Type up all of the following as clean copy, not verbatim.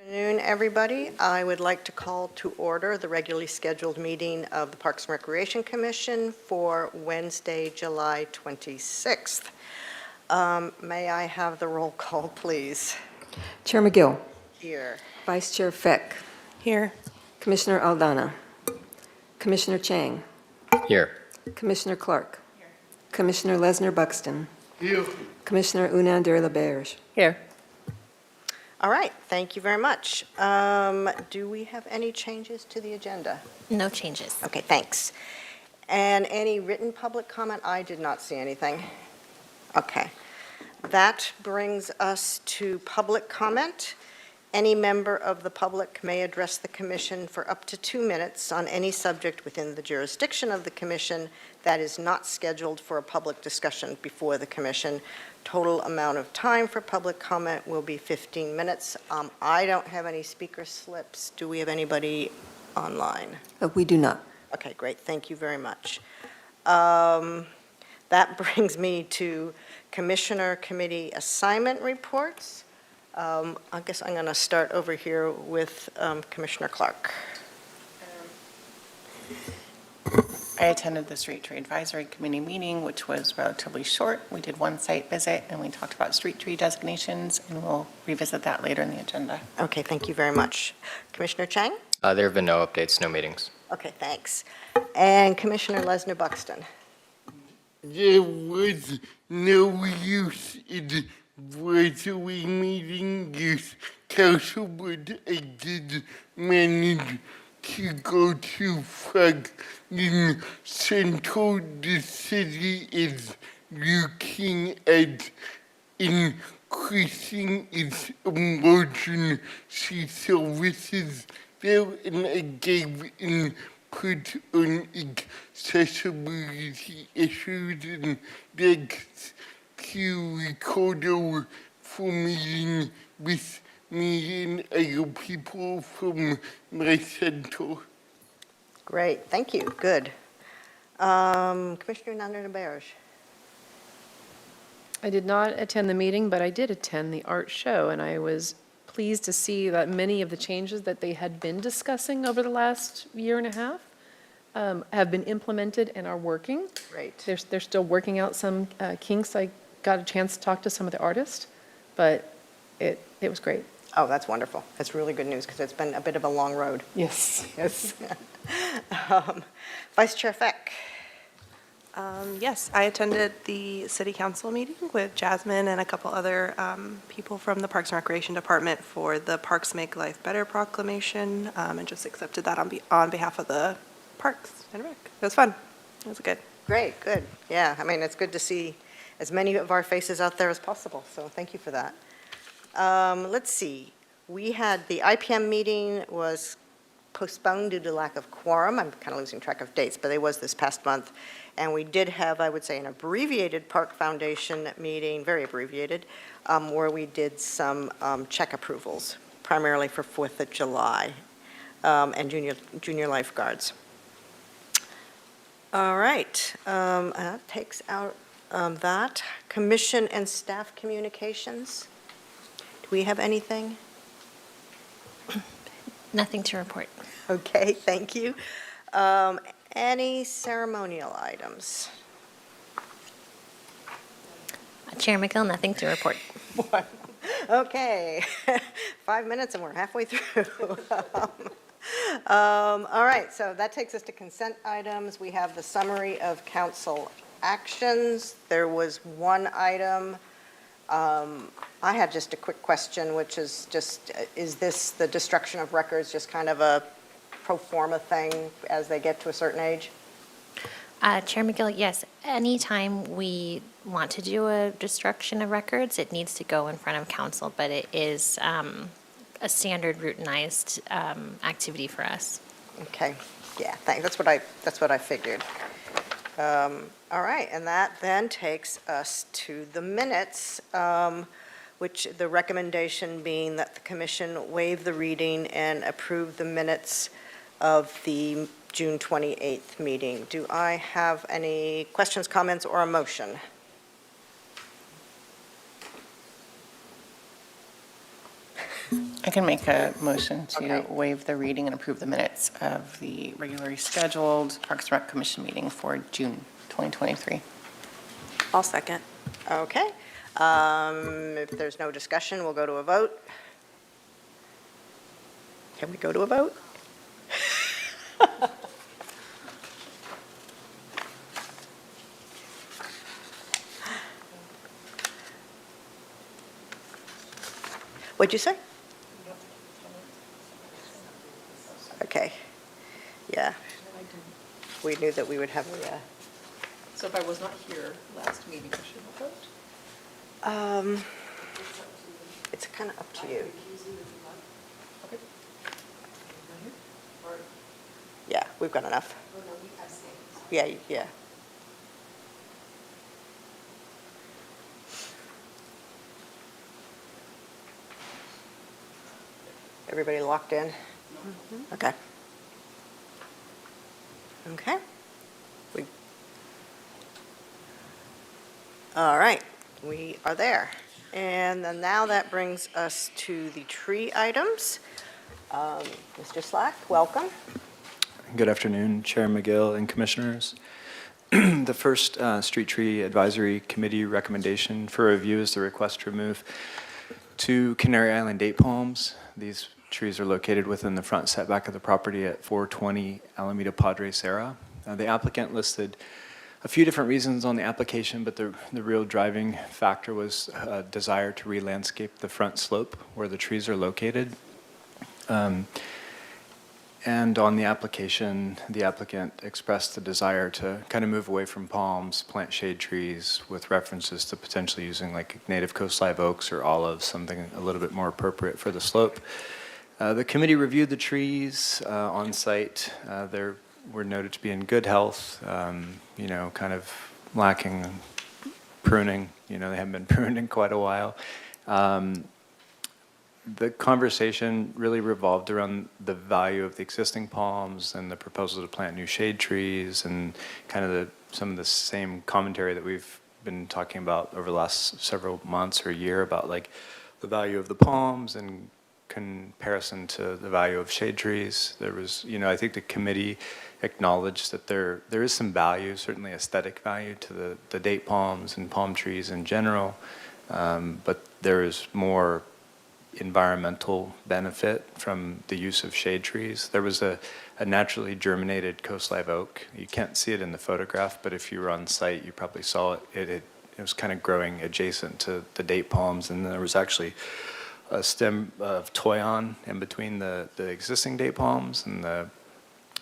Good afternoon, everybody. I would like to call to order the regularly scheduled meeting of the Parks and Recreation Commission for Wednesday, July 26th. May I have the roll call, please? Chair McGill. Here. Vice Chair Feck. Here. Commissioner Aldana. Commissioner Chang. Here. Commissioner Clark. Commissioner Lesnar Buxton. Here. Commissioner Unandir LaBerge. Here. All right, thank you very much. Do we have any changes to the agenda? No changes. Okay, thanks. And any written public comment? I did not see anything. Okay. That brings us to public comment. Any member of the public may address the commission for up to 2 minutes on any subject within the jurisdiction of the commission that is not scheduled for a public discussion before the commission. Total amount of time for public comment will be 15 minutes. I don't have any speaker slips. Do we have anybody online? We do not. Okay, great, thank you very much. That brings me to Commissioner Committee assignment reports. I guess I'm going to start over here with Commissioner Clark. I attended the Street Tree Advisory Committee meeting, which was relatively short. We did one site visit, and we talked about street tree designations, and we'll revisit that later in the agenda. Okay, thank you very much. Commissioner Chang? There have been no updates, no meetings. Okay, thanks. And Commissioner Lesnar Buxton? There was no use in the advisory meeting this council, but I did manage to go to Franklin Central. The city is looking at increasing its emergency services there, and I gave input on accessibility issues, and thanks to Ricardo for meeting with me and other people from my center. Great, thank you, good. Commissioner Unandir-LaBerge? I did not attend the meeting, but I did attend the art show, and I was pleased to see that many of the changes that they had been discussing over the last year and a half have been implemented and are working. Great. They're still working out some kinks. I got a chance to talk to some of the artists, but it was great. Oh, that's wonderful. That's really good news because it's been a bit of a long road. Yes, yes. Vice Chair Feck? Yes, I attended the city council meeting with Jasmine and a couple other people from the Parks and Recreation Department for the Parks Make Life Better proclamation, and just accepted that on behalf of the Parks and Rec. It was fun. It was good. Great, good. Yeah, I mean, it's good to see as many of our faces out there as possible, so thank you for that. Let's see. We had the IPM meeting was postponed due to lack of quorum. I'm kind of losing track of dates, but it was this past month. And we did have, I would say, an abbreviated Park Foundation meeting, very abbreviated, where we did some check approvals, primarily for 4th of July and junior lifeguards. All right, that takes out that. Commission and staff communications. Do we have anything? Nothing to report. Okay, thank you. Any ceremonial items? Chair McGill, nothing to report. Okay, 5 minutes and we're halfway through. All right, so that takes us to consent items. We have the summary of council actions. There was one item. I had just a quick question, which is just, is this the destruction of records just kind of a pro forma thing as they get to a certain age? Chair McGill, yes, anytime we want to do a destruction of records, it needs to go in front of council, but it is a standard routinized activity for us. Okay, yeah, thanks. That's what I figured. All right, and that then takes us to the minutes, which the recommendation being that the commission waive the reading and approve the minutes of the June 28th meeting. Do I have any questions, comments, or a motion? I can make a motion to Okay. waive the reading and approve the minutes of the regularly scheduled Parks and Rec Commission meeting for June 2023. I'll second. Okay. If there's no discussion, we'll go to a vote. Can we go to a vote? What'd you say? Okay. Yeah. We knew that we would have a, So if I was not here last meeting, I should have voted? it's kind of up to you. Okay. Yeah, we've got enough. Yeah, yeah. Everybody locked in? Okay. Okay. We. All right, we are there. And then now that brings us to the tree items. Mr. Slack, welcome. Good afternoon, Chair McGill and Commissioners. The first Street Tree Advisory Committee recommendation for review is the request to remove 2 Canary Island date palms. These trees are located within the front setback of the property at 420 Alameda Padre Serra. The applicant listed a few different reasons on the application, but the real driving factor was a desire to re-landscape the front slope where the trees are located. And on the application, the applicant expressed the desire to kind of move away from palms, plant shade trees with references to potentially using like native coast live oaks or olives, something a little bit more appropriate for the slope. The committee reviewed the trees on site. They were noted to be in good health, you know, kind of lacking pruning. You know, they haven't been pruned in quite a while. The conversation really revolved around the value of the existing palms and the proposal to plant new shade trees and kind of some of the same commentary that we've been talking about over the last several months or year about like the value of the palms in comparison to the value of shade trees. There was, you know, I think the committee acknowledged that there is some value, certainly aesthetic value to the date palms and palm trees in general, but there is more environmental benefit from the use of shade trees. There was a naturally germinated coast live oak. You can't see it in the photograph, but if you were on site, you probably saw it. It was kind of growing adjacent to the date palms, and there was actually a stem of toyon in between the existing date palms, and the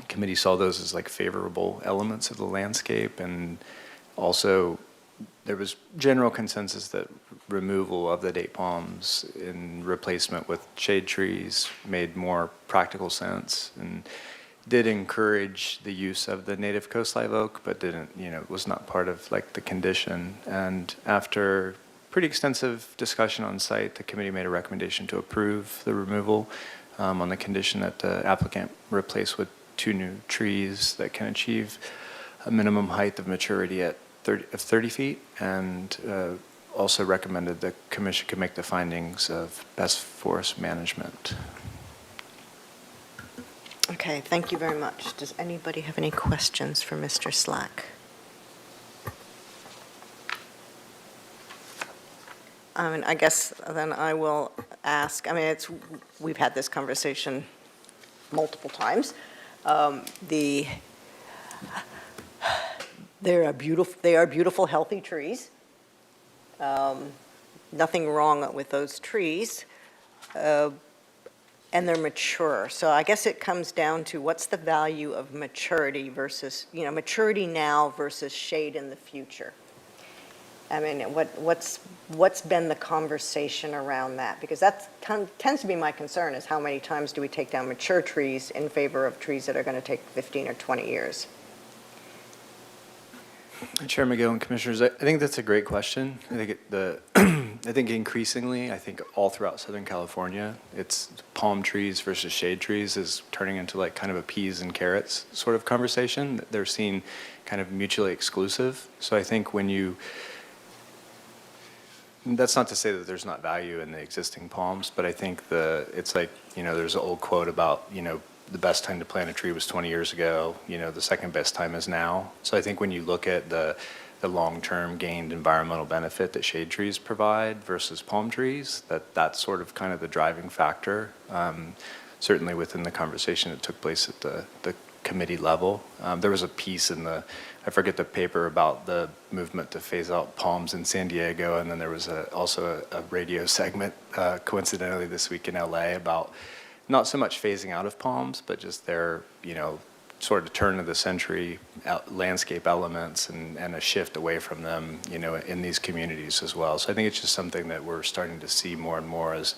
committee saw those as like favorable elements of the landscape. And also there was general consensus that removal of the date palms in replacement with shade trees made more practical sense and did encourage the use of the native coast live oak, but didn't, you know, was not part of like the condition. And after pretty extensive discussion on site, the committee made a recommendation to approve the removal on the condition that the applicant replace with 2 new trees that can achieve a minimum height of maturity at 30 feet, and also recommended the commission could make the findings of best forest management. Okay, thank you very much. Does anybody have any questions for Mr. Slack? I guess then I will ask, I mean, we've had this conversation multiple times. They are beautiful, healthy trees. Nothing wrong with those trees. And they're mature. So I guess it comes down to what's the value of maturity versus, you know, maturity now versus shade in the future. I mean, what's been the conversation around that? Because that tends to be my concern, is how many times do we take down mature trees in favor of trees that are going to take 15 or 20 years? Chair McGill and Commissioners, I think that's a great question. I think I think increasingly, I think all throughout Southern California, it's palm trees versus shade trees is turning into like kind of a peas and carrots sort of conversation. They're seen kind of mutually exclusive. So I think when you That's not to say that there's not value in the existing palms, but I think it's like, there's an old quote about, the best time to plant a tree was 20 years ago, the second best time is now. So I think when you look at the long-term gained environmental benefit that shade trees provide versus palm trees, that's sort of kind of the driving factor, certainly within the conversation that took place at the committee level. There was a piece in I forget the paper about the movement to phase out palms in San Diego, and then there was also a radio segment, coincidentally this week in LA, about not so much phasing out of palms, but just their, sort of turn of the century landscape elements and a shift away from them, in these communities as well. So I think it's just something that we're starting to see more and more as,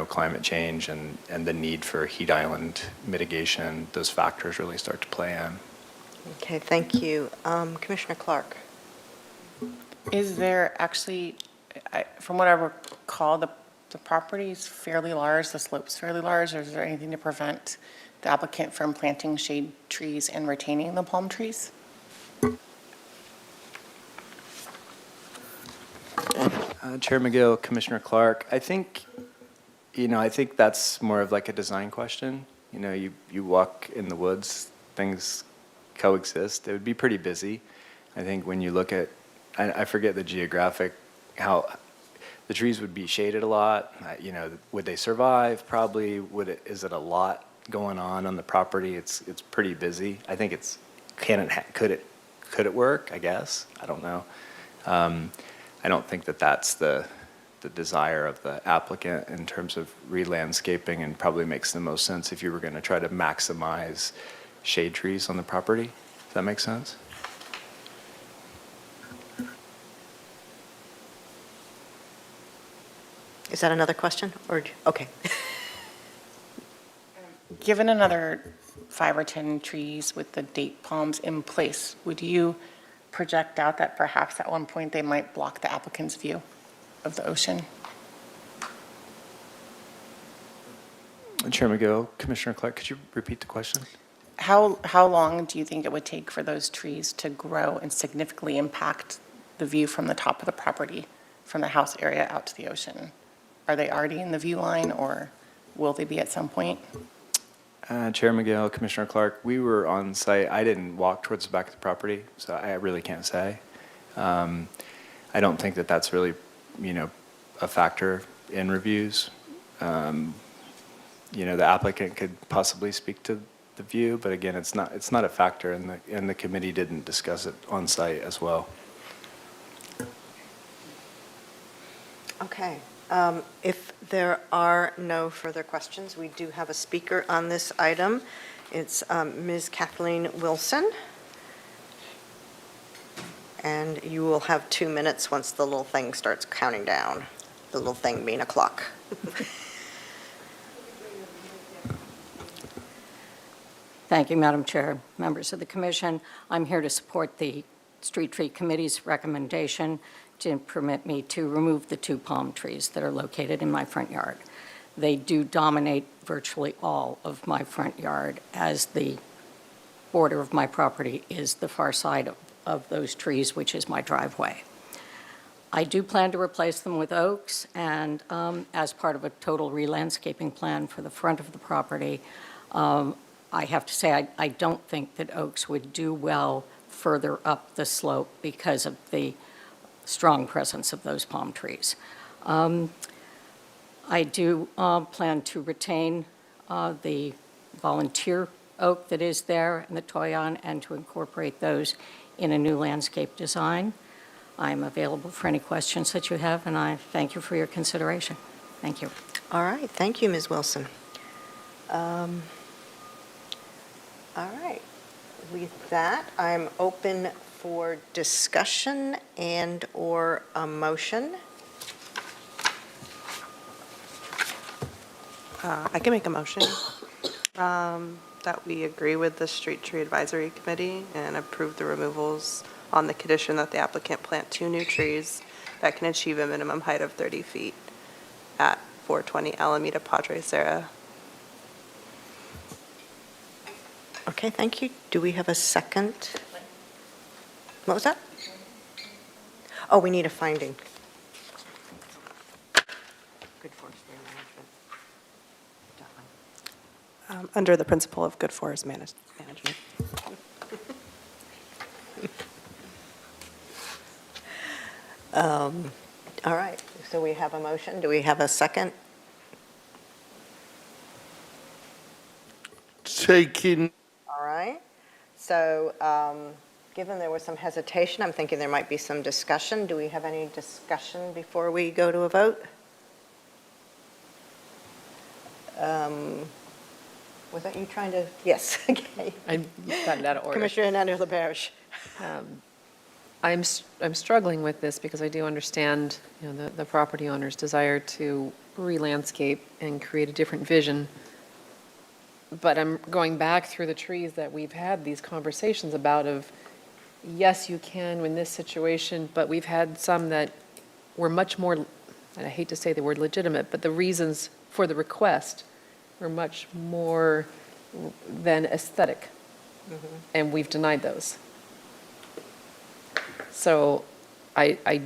climate change and the need for heat island mitigation, those factors really start to play in. Okay, thank you. Commissioner Clark? Is there actually, from what I recall, the property is fairly large, the slope's fairly large, or is there anything to prevent the applicant from planting shade trees and retaining the palm trees? Chair McGill, Commissioner Clark, I think that's more of like a design question. You walk in the woods, things coexist. It would be pretty busy. I think when you look at, I forget the geographic, how the trees would be shaded a lot. Would they survive? Probably. Is it a lot going on the property? It's pretty busy. I think could it work? I guess. I don't know. I don't think that's the desire of the applicant in terms of re-landscaping, and probably makes the most sense if you were going to try to maximize shade trees on the property. Does that make sense? Is that another question? Okay. Given another 5 or 10 trees with the date palms in place, would you project out that perhaps at one point they might block the applicant's view of the ocean? Chair McGill, Commissioner Clark, could you repeat the question? How long do you think it would take for those trees to grow and significantly impact the view from the top of the property, from the house area out to the ocean? Are they already in the view line, or will they be at some point? Chair McGill, Commissioner Clark, we were on site. I didn't walk towards the back of the property, so I really can't say. I don't think that that's really, a factor in reviews. The applicant could possibly speak to the view, but again, it's not a factor, and the committee didn't discuss it on site as well. Okay. If there are no further questions, we do have a speaker on this item. It's Ms. Kathleen Wilson. And you will have 2 minutes once the little thing starts counting down. The little thing being a clock. Thank you, Madam Chair, members of the commission. I'm here to support the Street Tree Committee's recommendation to permit me to remove the 2 palm trees that are located in my front yard. They do dominate virtually all of my front yard, as the border of my property is the far side of those trees, which is my driveway. I do plan to replace them with oaks, and as part of a total re-landscaping plan for the front of the property, I have to say I don't think that oaks would do well further up the slope because of the strong presence of those palm trees. I do plan to retain the volunteer oak that is there and the toyon, and to incorporate those in a new landscape design. I'm available for any questions that you have, and I thank you for your consideration. Thank you. All right, thank you, Ms. Wilson. All right, with that, I'm open for discussion and/or a motion. I can make a motion that we agree with the Street Tree Advisory Committee and approve the removals on the condition that the applicant plant 2 new trees that can achieve a minimum height of 30 feet at 420 Alameda Padre Serra. Okay, thank you. Do we have a second? What was that? Oh, we need a finding. Good forestry management. Under the principle of good forest management. All right, so we have a motion. Do we have a second? Second, All right. So given there was some hesitation, I'm thinking there might be some discussion. Do we have any discussion before we go to a vote? Was that you trying to? Yes, okay. I got it out of order. Commissioner Hernandez LaBerge. I'm struggling with this because I do understand, the property owner's desire to re-landscape and create a different vision. But I'm going back through the trees that we've had these conversations about of, yes, you can in this situation, but we've had some that were much more, and I hate to say the word legitimate, but the reasons for the request were much more than aesthetic. And we've denied those. So I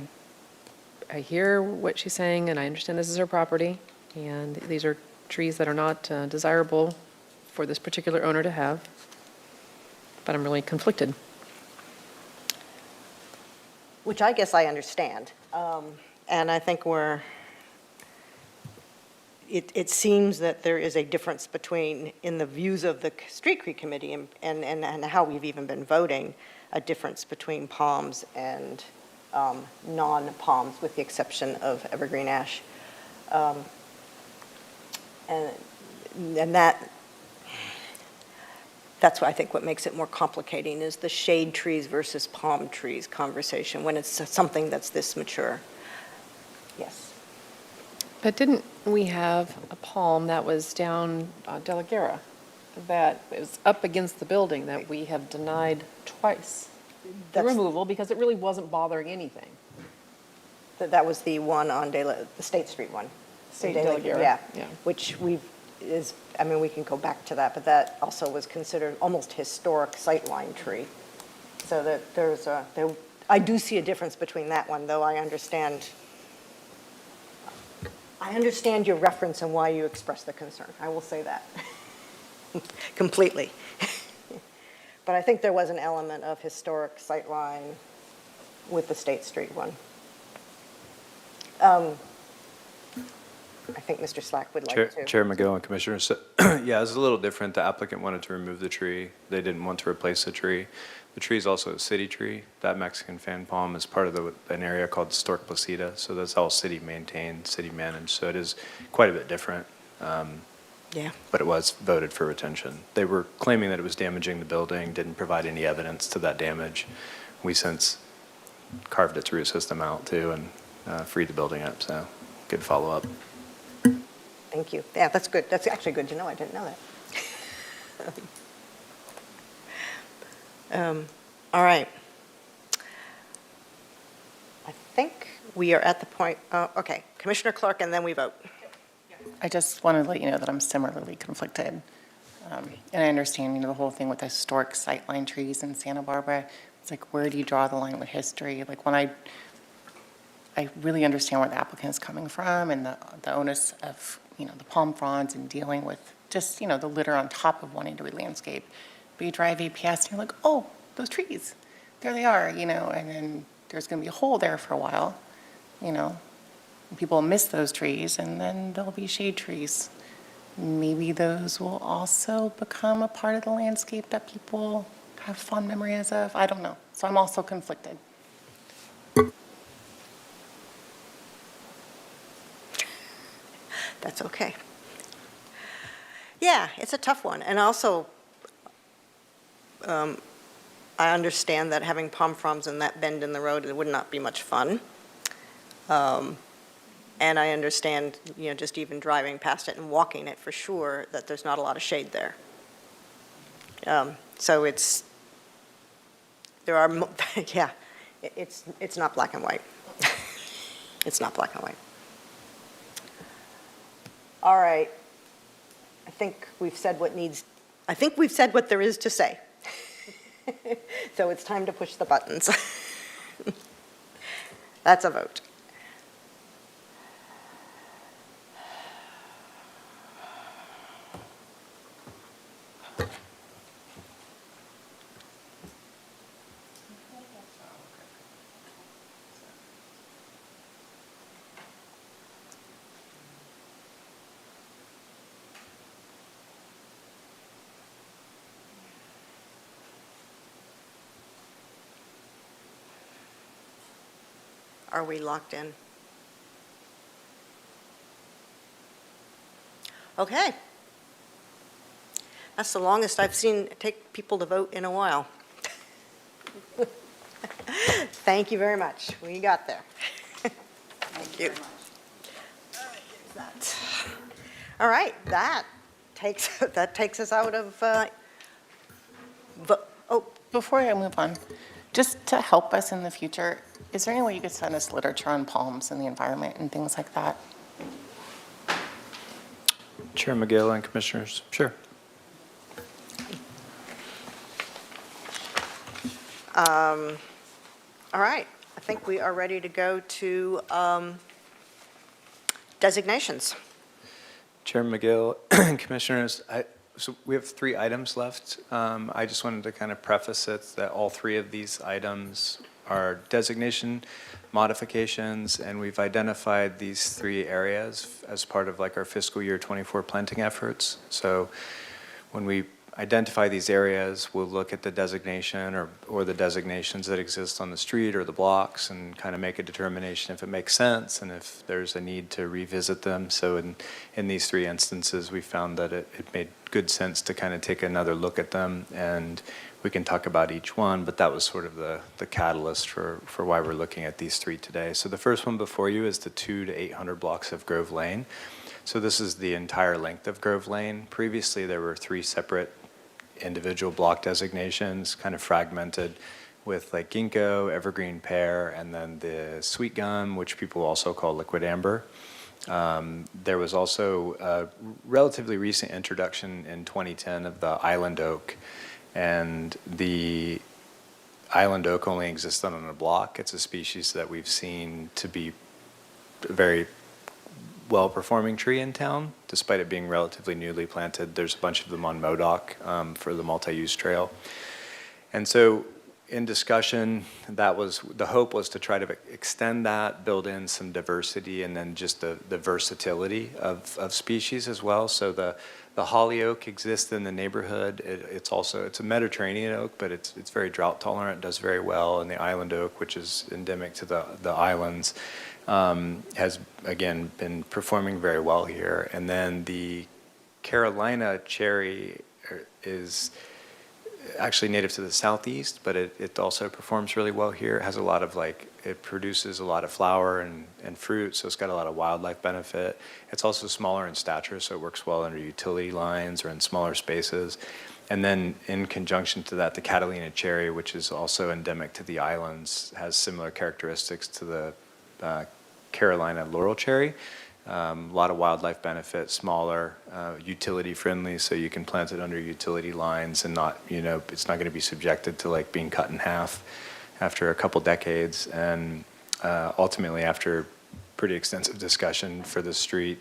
hear what she's saying, and I understand this is her property, and these are trees that are not desirable for this particular owner to have, but I'm really conflicted. Which I guess I understand. And I think it seems that there is a difference between, in the views of the Street Tree Committee and how we've even been voting, a difference between palms and non-palms, with the exception of evergreen ash. And that's what I think what makes it more complicating is the shade trees versus palm trees conversation when it's something that's this mature. Yes. But didn't we have a palm that was down De La Guerra that was up against the building that we have denied twice the That's- removal because it really wasn't bothering anything? That was the one on the State Street one. State De De La La Guerra, Yeah, yeah. which we can go back to that, but that also was considered almost historic sightline tree. So that I do see a difference between that one, though I understand your reference and why you express the concern. I will say that completely. But I think there was an element of historic sightline with the State Street one. I think Mr. Slack would like to. Chair McGill and Commissioners, so, yeah, it's a little different. The applicant wanted to remove the tree. They didn't want to replace the tree. The tree is also a city tree. That Mexican fan palm is part of an area called Stork Placida, so that's all city maintained, city managed, so it is quite a bit different. Yeah. But it was voted for retention. They were claiming that it was damaging the building, didn't provide any evidence to that damage. We since carved its root system out too and freed the building up, so good follow-up. Thank you. Yeah, that's good. That's actually good to know. I didn't know that. All right. I think we are at the point, okay, Commissioner Clark, and then we vote. I just wanted to let you know that I'm similarly conflicted. And I understand, the whole thing with the historic sightline trees in Santa Barbara. It's like, where do you draw the line with history? Like, when I really understand where the applicant is coming from and the onus of, the palm fronds and dealing with just, the litter on top of wanting to re-landscape. But you drive APS and you're like, oh, those trees, there they are, and then there's going to be a hole there for a while, and people miss those trees, and then there'll be shade trees. Maybe those will also become a part of the landscape that people have fond memories of. I don't know. So I'm also conflicted. That's okay. Yeah, it's a tough one. And also, I understand that having palm fronds in that bend in the road, it would not be much fun. And I understand, just even driving past it and walking it for sure, that there's not a lot of shade there. So yeah, it's not black and white. It's not black and white. All right. I think we've said what there is to say. So it's time to push the buttons. That's a vote. are we locked in? Okay. That's the longest I've seen it take people to vote in a while. Thank you very much. We got there. Thank you. All right, that takes us out of, Before I move on, just to help us in the future, is there any way you could send us literature on palms and the environment and things like that? Chair McGill and Commissioners, sure. all right, I think we are ready to go to designations. Chair McGill, Commissioners, so we have 3 items left. I just wanted to kind of preface it that all 3 of these items are designation modifications, and we've identified these 3 areas as part of like our fiscal year 24 planting efforts. So when we identify these areas, we'll look at the designation or the designations that exist on the street or the blocks and kind of make a determination if it makes sense and if there's a need to revisit them. So in these 3 instances, we found that it made good sense to kind of take another look at them, and we can talk about each one, but that was sort of the catalyst for why we're looking at these 3 today. So the first one before you is the 200 to 800 blocks of Grove Lane. So this is the entire length of Grove Lane. Previously, there were 3 separate individual block designations, kind of fragmented with like ginkgo, evergreen pear, and then the sweet gum, which people also call liquid amber. There was also a relatively recent introduction in 2010 of the island oak, and the island oak only exists on a block. It's a species that we've seen to be a very well-performing tree in town, despite it being relatively newly planted. There's a bunch of them on MODOC for the multi-use trail. And so in discussion, the hope was to try to extend that, build in some diversity, and then just the versatility of species as well. So the holly oak exists in the neighborhood. It's a Mediterranean oak, but it's very drought tolerant, does very well. And the island oak, which is endemic to the islands, has, again, been performing very well here. And then the Carolina cherry is actually native to the southeast, but it also performs really well here. It has a lot of it produces a lot of flower and fruit, so it's got a lot of wildlife benefit. It's also smaller in stature, so it works well under utility lines or in smaller spaces. And then in conjunction to that, the Catalina cherry, which is also endemic to the islands, has similar characteristics to the Carolina laurel cherry. A lot of wildlife benefit, smaller, utility friendly, so you can plant it under utility lines and not, it's not going to be subjected to being cut in half after a couple decades. And ultimately, after pretty extensive discussion for the street,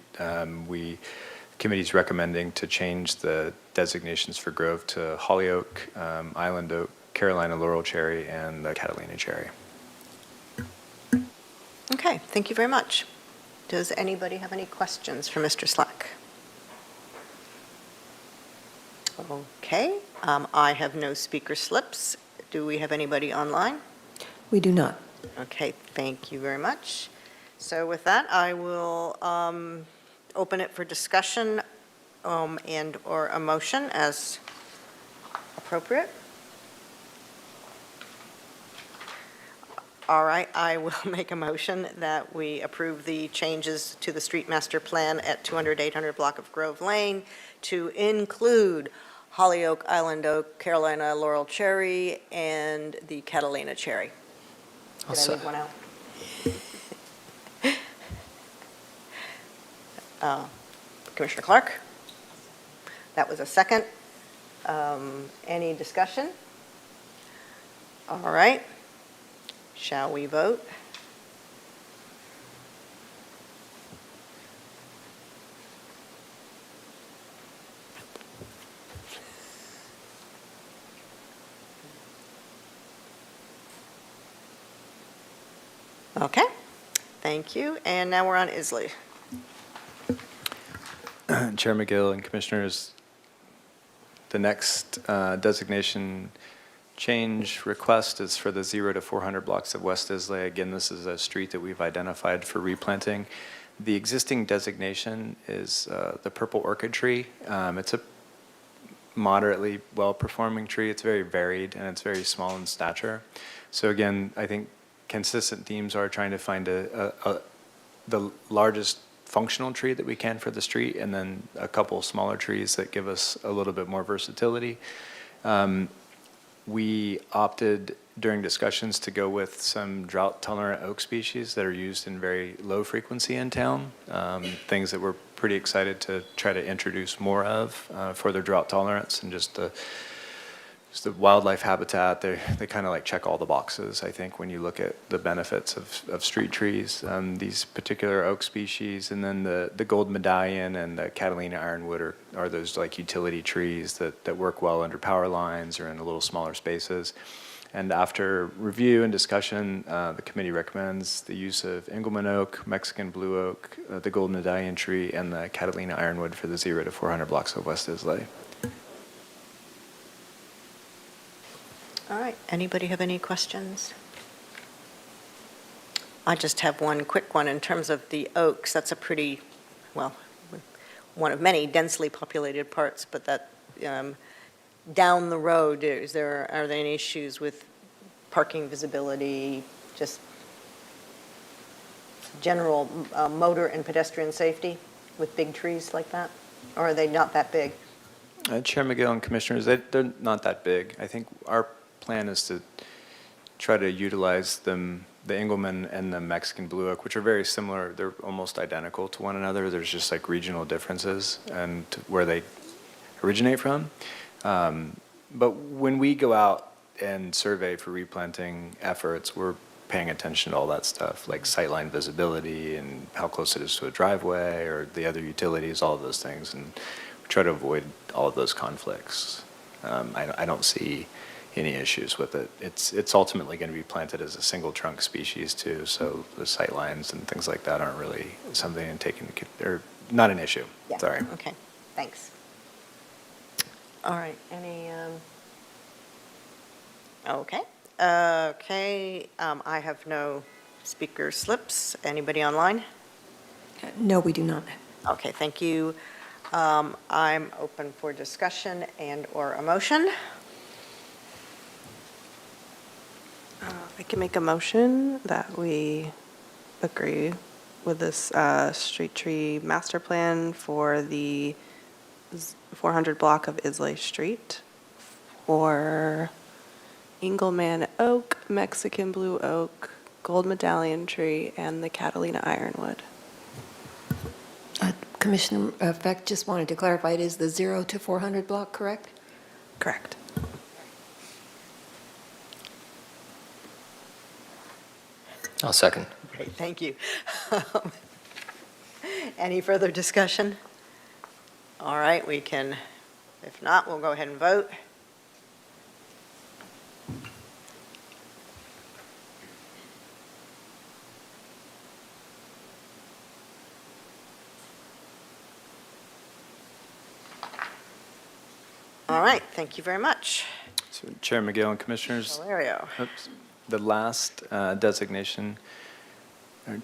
committee's recommending to change the designations for Grove to holly oak, island oak, Carolina laurel cherry, and the Catalina cherry. Okay, thank you very much. Does anybody have any questions for Mr. Slack? Okay, I have no speaker slips. Do we have anybody online? We do not. Okay, thank you very much. So with that, I will open it for discussion and/or a motion as appropriate. All right, I will make a motion that we approve the changes to the street master plan at 200, 800 block of Grove Lane to include holly oak, island oak, Carolina laurel cherry, and the Catalina cherry. Did I leave one out? Commissioner Clark? That was a second. Any discussion? All right. Shall we vote? Okay, thank you. And now we're on Isley. Chair McGill and Commissioners, the next designation change request is for the 0 to 400 blocks of West Islay. Again, this is a street that we've identified for replanting. The existing designation is the purple orchid tree. It's a moderately well-performing tree. It's very varied and it's very small in stature. So again, I think consistent themes are trying to find the largest functional tree that we can for the street, and then a couple smaller trees that give us a little bit more versatility. We opted during discussions to go with some drought-tolerant oak species that are used in very low frequency in town, things that we're pretty excited to try to introduce more of for their drought tolerance and just the wildlife habitat. They kind of like check all the boxes, I think, when you look at the benefits of street trees. These particular oak species, and then the gold medallion and the Catalina ironwood are those like utility trees that work well under power lines or in a little smaller spaces. And after review and discussion, the committee recommends the use of Engelmann oak, Mexican blue oak, the gold medallion tree, and the Catalina ironwood for the 0 to 400 blocks of West Islay. All right, anybody have any questions? I just have one quick one in terms of the oaks. That's a pretty, well, one of many densely populated parts, but that down the road, are there any issues with parking visibility, just general motor and pedestrian safety with big trees like that? Or are they not that big? Chair McGill and Commissioners, they're not that big. I think our plan is to try to utilize them, the Engelmann and the Mexican blue oak, which are very similar. They're almost identical to one another. There's just like regional differences and where they originate from. But when we go out and survey for replanting efforts, we're paying attention to all that stuff, like sightline visibility and how close it is to a driveway or the other utilities, all of those things. And we try to avoid all of those conflicts. I don't see any issues with it. It's ultimately going to be planted as a single trunk species too, so the sightlines and things like that aren't really something to take into, or not an issue. Yeah. Sorry. Okay, thanks. All right, any, okay. I have no speaker slips. Anybody online? No, we do not. Okay, thank you. I'm open for discussion and/or a motion. I can make a motion that we agree with this street tree master plan for the 400 block of Islay Street for Engelmann oak, Mexican blue oak, gold medallion tree, and the Catalina ironwood. Commissioner Beck just wanted to clarify, it is the 0 to 400 block, correct? Correct. I'll second. Great, thank you. Any further discussion? All right, we can, if not, we'll go ahead and vote. All right, thank you very much. So Chair McGill and Commissioners, Valerio. oops, the last designation or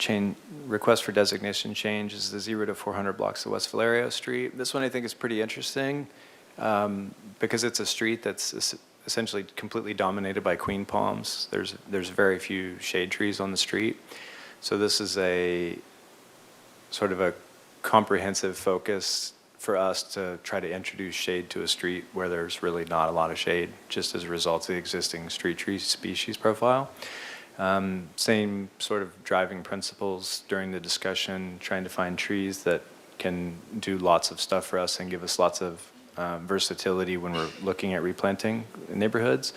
request for designation change is the 0 to 400 blocks of West Valerio Street. This one I think is pretty interesting because it's a street that's essentially completely dominated by queen palms. There's very few shade trees on the street. So this is a sort of a comprehensive focus for us to try to introduce shade to a street where there's really not a lot of shade, just as a result of the existing street tree species profile. Same sort of driving principles during the discussion, trying to find trees that can do lots of stuff for us and give us lots of versatility when we're looking at replanting neighborhoods.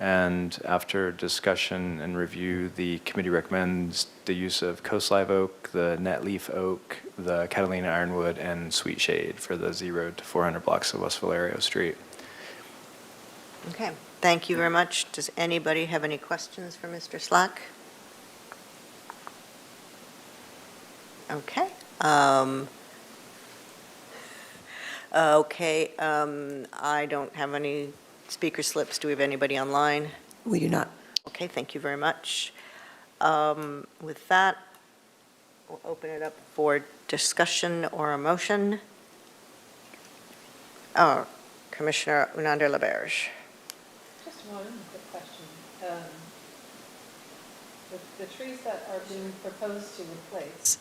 And after discussion and review, the committee recommends the use of coast live oak, the net leaf oak, the Catalina ironwood, and sweet shade for the 0 to 400 blocks of West Valerio Street. Okay, thank you very much. Does anybody have any questions for Mr. Slack? Okay. I don't have any speaker slips. Do we have anybody online? We do not. Okay, thank you very much. With that, we'll open it up for discussion or a motion. Oh, Commissioner Unanda LaBerge. Just one quick question. The trees that are being proposed to replace,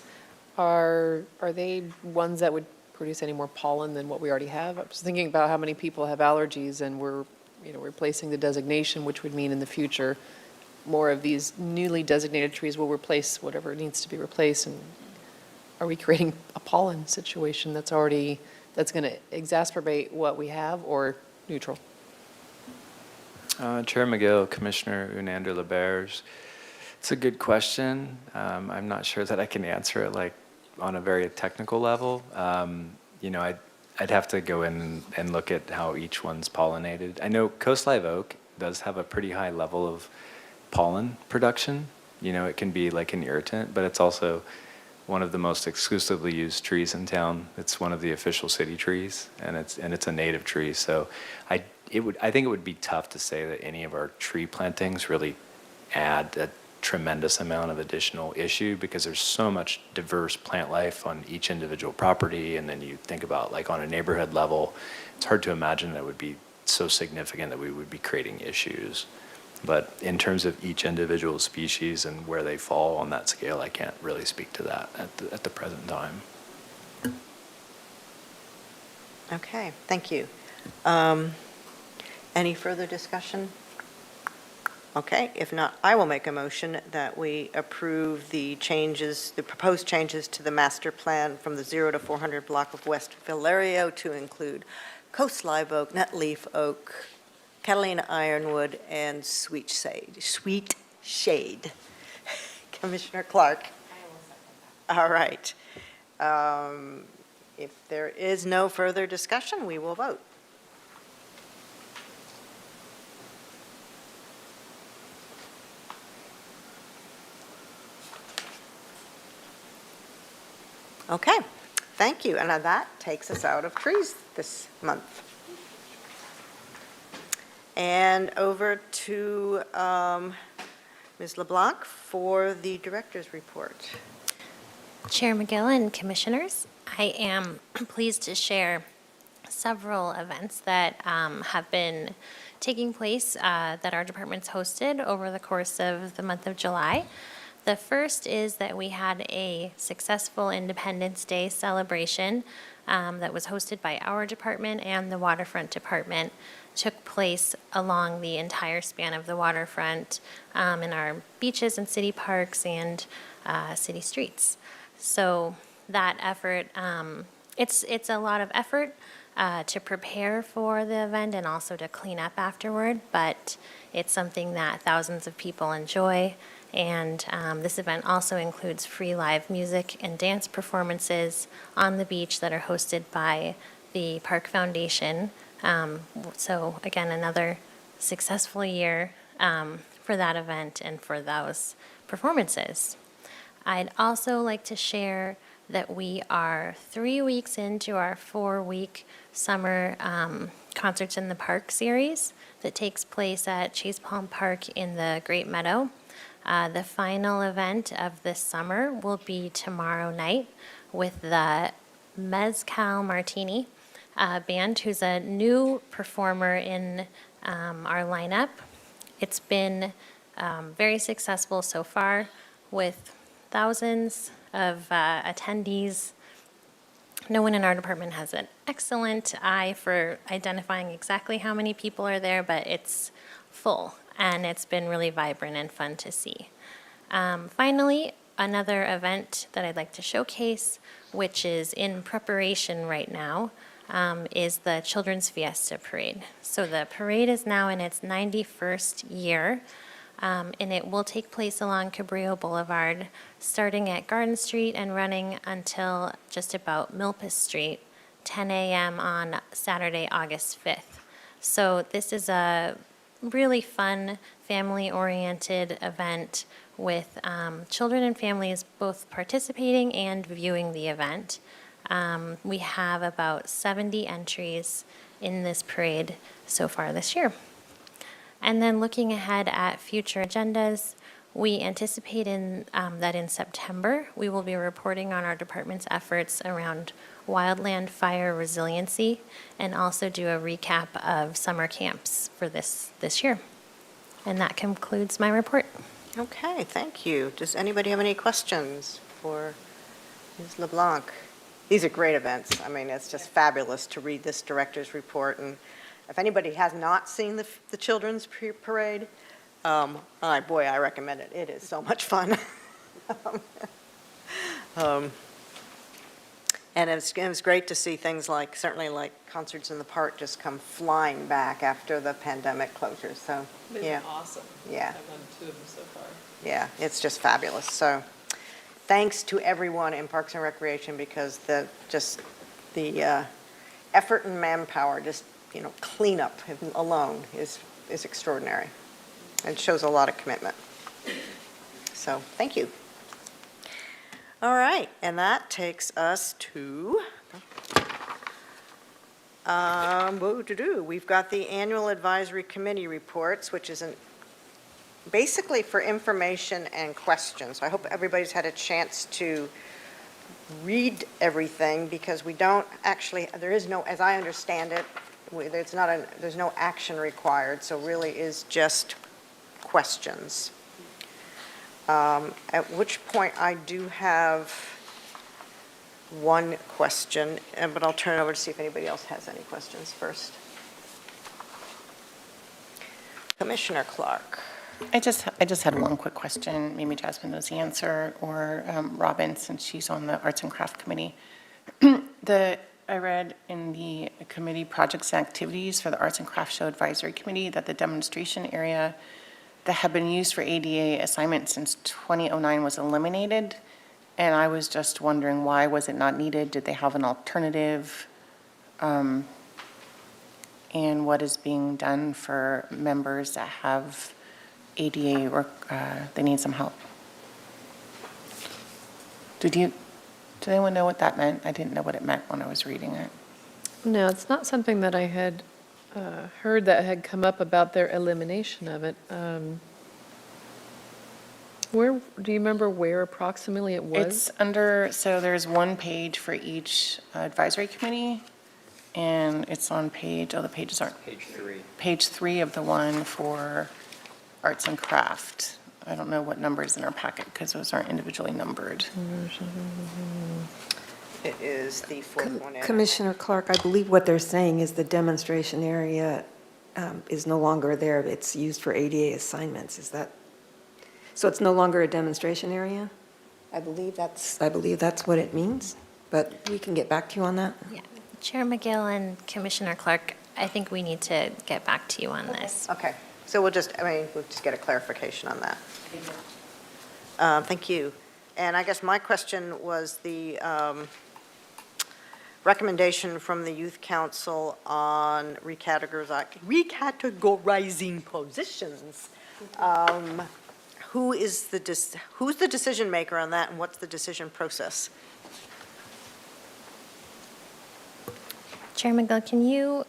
are they ones that would produce any more pollen than what we already have? I was thinking about how many people have allergies, and we're, replacing the designation, which would mean in the future, more of these newly designated trees will replace whatever needs to be replaced. And are we creating a pollen situation that's going to exacerbate what we have, or neutral? Chair McGill, Commissioner Unander LaBerge, it's a good question. I'm not sure that I can answer it like on a very technical level. I'd have to go in and look at how each one's pollinated. I know Coast Live Oak does have a pretty high level of pollen production. It can be like an irritant, but it's also one of the most exclusively used trees in town. It's one of the official city trees, and it's a native tree. So I think it would be tough to say that any of our tree plantings really add a tremendous amount of additional issue, because there's so much diverse plant life on each individual property. And then you think about like on a neighborhood level, it's hard to imagine that it would be so significant that we would be creating issues. But in terms of each individual species and where they fall on that scale, I can't really speak to that at the present time. Okay, thank you. Any further discussion? Okay, if not, I will make a motion that we approve the proposed changes to the master plan from the 0 to 400 block of West Valerio to include Coast Live Oak, Nutleaf Oak, Catalina Ironwood, and Sweet Shade. Commissioner Clark? All right. If there is no further discussion, we will vote. Okay, thank you. And that takes us out of trees this month. And over to Ms. LeBlanc for the director's report. Chair McGill and Commissioners, I am pleased to share several events that have been taking place that our departments hosted over the course of the month of July. The first is that we had a successful Independence Day celebration that was hosted by our department and the Waterfront Department. Took place along the entire span of the waterfront in our beaches and city parks and city streets. So that effort, it's a lot of effort to prepare for the event and also to clean up afterward, but it's something that thousands of people enjoy. And this event also includes free live music and dance performances on the beach that are hosted by the Park Foundation. So again, another successful year for that event and for those performances. I'd also like to share that we are 3 weeks into our 4-week summer Concerts in the Park series that takes place at Chase Palm Park in the Great Meadow. The final event of this summer will be tomorrow night with the Mezcal Martini band, who's a new performer in our lineup. It's been very successful so far with thousands of attendees. No one in our department has an excellent eye for identifying exactly how many people are there, but it's full, and it's been really vibrant and fun to see. Finally, another event that I'd like to showcase, which is in preparation right now, is the Children's Fiesta Parade. So the parade is now in its 91st year, and it will take place along Cabrillo Boulevard, starting at Garden Street and running until just about Milpas Street, 10 a.m. on Saturday, August 5th. So this is a really fun, family-oriented event with children and families both participating and viewing the event. We have about 70 entries, in this parade so far this year. And then looking ahead at future agendas, we anticipate that in September, we will be reporting on our department's efforts around wildland fire resiliency and also do a recap of summer camps for this year. And that concludes my report. Okay, thank you. Does anybody have any questions for Ms. LeBlanc? These are great events. I mean, it's just fabulous to read this director's report. And if anybody has not seen the children's parade, boy, I recommend it. It is so much fun. And it was great to see things like, certainly like concerts in the park just come flying back after the pandemic closure. So, yeah. awesome. Yeah. I've done 2 of them so far. Yeah, it's just fabulous. So thanks to everyone in Parks and Recreation because the effort and manpower, just, cleanup alone is extraordinary and shows a lot of commitment. So thank you. All right, and that takes us to, we've got the annual advisory committee reports, which is basically for information and questions. I hope everybody's had a chance to read everything because we don't actually, there is no, as I understand it, there's no action required, so really is just questions. At which point I do have one question, but I'll turn it over to see if anybody else has any questions first. Commissioner Clark. I just had one quick question. Maybe Jasmine knows the answer, or Robin, since she's on the Arts and Craft Committee. I read in the committee projects and activities for the Arts and Craft Show Advisory Committee that the demonstration area that had been used for ADA assignments since 2009 was eliminated. And I was just wondering, why was it not needed? Did they have an alternative? And what is being done for members that have ADA or they need some help? Did anyone know what that meant? I didn't know what it meant when I was reading it. No, it's not something that I had heard that had come up about their elimination of it. Where, do you remember where approximately it was? It's under, so there's one page for each advisory committee, and it's on the pages aren't. Page 3. Page 3 of the one for arts and craft. I don't know what number is in our packet because those aren't individually numbered. It is the fourth one in. Commissioner Clark, I believe what they're saying is the demonstration area is no longer there. It's used for ADA assignments. Is that, so it's no longer a demonstration area? I believe that's what it means, but we can get back to you on that. Yeah. Chair McGill and Commissioner Clark, I think we need to get back to you on this. Okay, so we'll just get a clarification on that. Thank you. And I guess my question was the recommendation from the Youth Council on recategorizing positions. Who's the decision maker on that, and what's the decision process? Chair McGill, can you,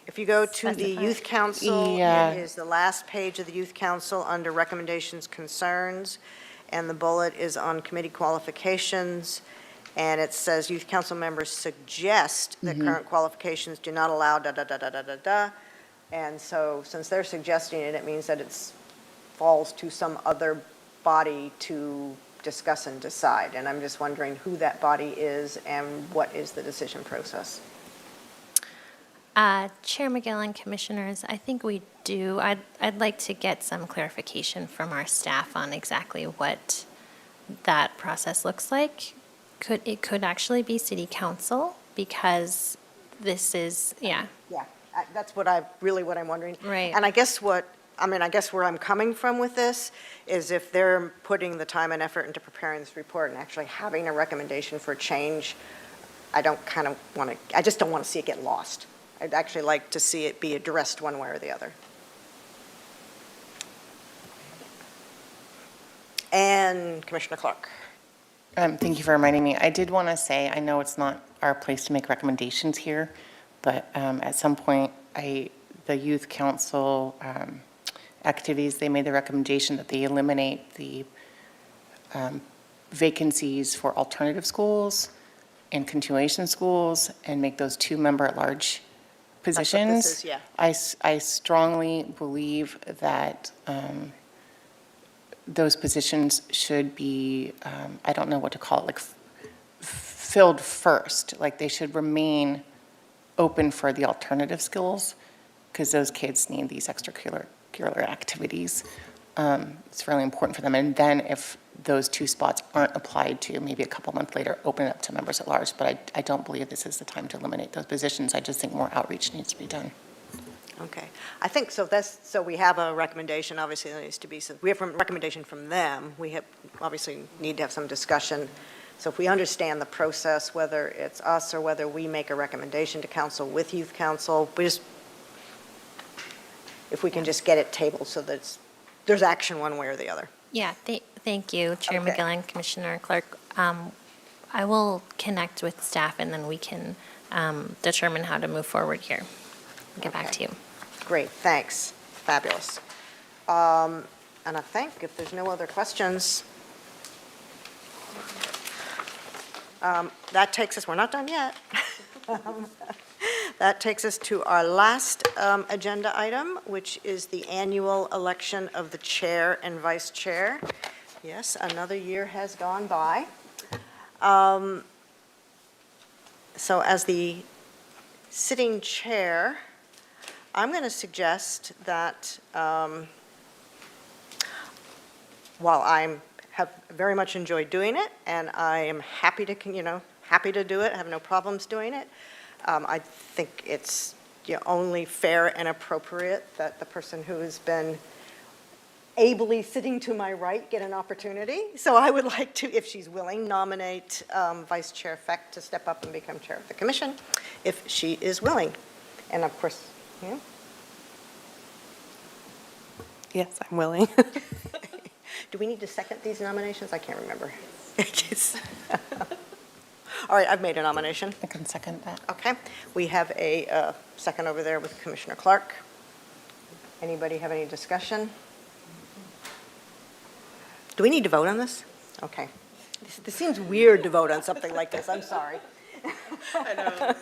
If you go to the Specify. Youth Council, Yeah. it is the last page of the Youth Council under recommendations, concerns, and the bullet is on committee qualifications, and it says Youth Council members suggest that current qualifications do not allow da-da-da-da-da-da-da. And so since they're suggesting it, it means that it falls to some other body to discuss and decide. And I'm just wondering who that body is and what is the decision process. Chair McGill and Commissioners, I think we do. I'd like to get some clarification from our staff on exactly what that process looks like. It could actually be City Council because this is, yeah. Yeah, that's what I'm wondering. Right. And I guess where I'm coming from with this is if they're putting the time and effort into preparing this report and actually having a recommendation for change, I just don't want to see it get lost. I'd actually like to see it be addressed one way or the other. And Commissioner Clark. Thank you for reminding me. I did want to say, I know it's not our place to make recommendations here, But at some point, the youth council activities, they made the recommendation that they eliminate the vacancies for alternative schools and continuation schools and make those 2-member at-large positions. is, yeah. I strongly believe that those positions should be, I don't know what to call it, like filled first. Like they should remain open for the alternative skills because those kids need these extracurricular activities. It's really important for them. And then if those 2 spots aren't applied to, maybe a couple months later, open it up to members at large. But I don't believe this is the time to eliminate those positions. I just think more outreach needs to be done. Okay. I think, so we have a recommendation, obviously, that needs to be, we have a recommendation from them. We have, obviously, need to have some discussion. So if we understand the process, whether it's us or whether we make a recommendation to council with youth council, if we can just get it tabled so that there's action one way or the other. Yeah, thank you, Chair Okay. McGillen, Commissioner Clark. I will connect with staff and then we can determine how to move forward here. I'll get back Okay. to you. Great, thanks. Fabulous. And I think if there's no other questions, that takes us, we're not done yet. That takes us to our last agenda item, which is the annual election of the chair and vice chair. Yes, another year has gone by. So as the sitting chair, I'm going to suggest that while have very much enjoyed doing it, and I am happy to, happy to do it, I have no problems doing it, I think it's only fair and appropriate that the person who has been ably sitting to my right get an opportunity. So I would like to, if she's willing, nominate Vice Chair Feck to step up and become chair of the commission, if she is willing. And of course, Yes, I'm willing. do we need to second these nominations? I can't remember. All right, I've made a nomination. I can second that. Okay, we have a second over there with Commissioner Clark. Anybody have any discussion? Do we need to vote on this? Okay. This seems weird to vote on something like this, I'm sorry. I know.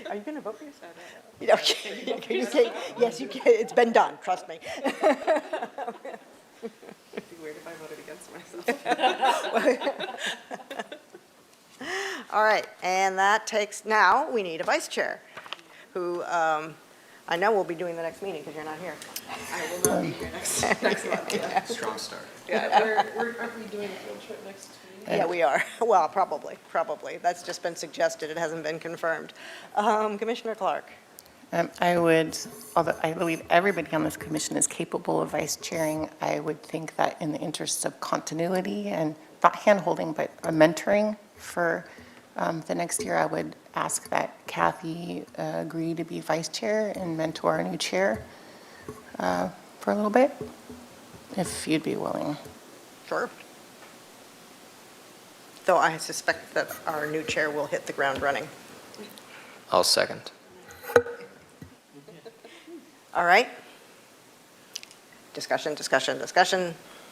Are you going to vote for yourself? You can, yes, you can, it's been done, trust me. It'd be weird if I voted against myself. All right, and that takes, now we need a vice chair, who I know will be doing the next meeting because you're not here. I will not be here next month. Strong start. Yeah, aren't we doing a field trip next week? Yeah, we are. Well, probably. That's just been suggested. It hasn't been confirmed. Commissioner Clark. I would, although I believe everybody on this commission is capable of vice chairing, I would think that in the interests of continuity and not hand-holding, but a mentoring for the next year, I would ask that Kathy agree to be vice chair and mentor our new chair for a little bit, if you'd be willing. Sure. Though I suspect that our new chair will hit the ground running. I'll second. All right? Discussion.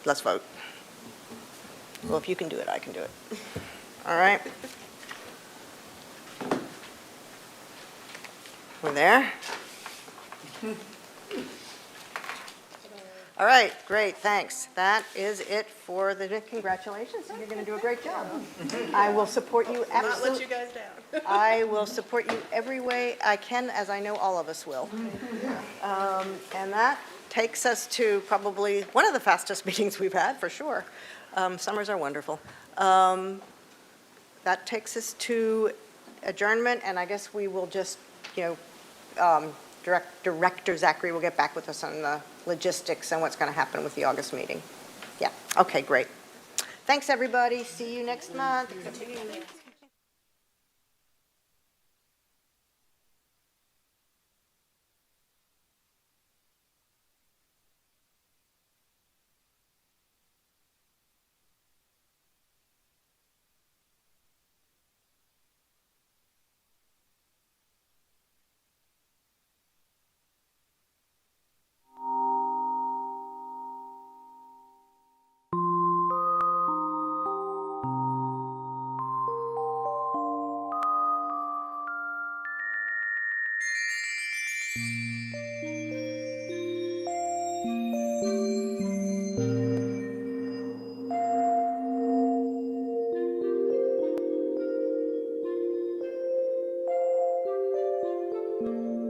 Let's vote. Well, if you can do it, I can do it. All right? We're there? All right, great, thanks. That is it for the, congratulations, you're going to do a great job. I will support you Not let absolutely. you guys down. I will support you every way I can, as I know all of us will. And that takes us to probably one of the fastest meetings we've had, for sure. Summers are wonderful. That takes us to adjournment, and I guess we will just, Director Zachary will get back with us on the logistics and what's going to happen with the August meeting. Yeah, okay, great. Thanks, everybody. See you next month. you.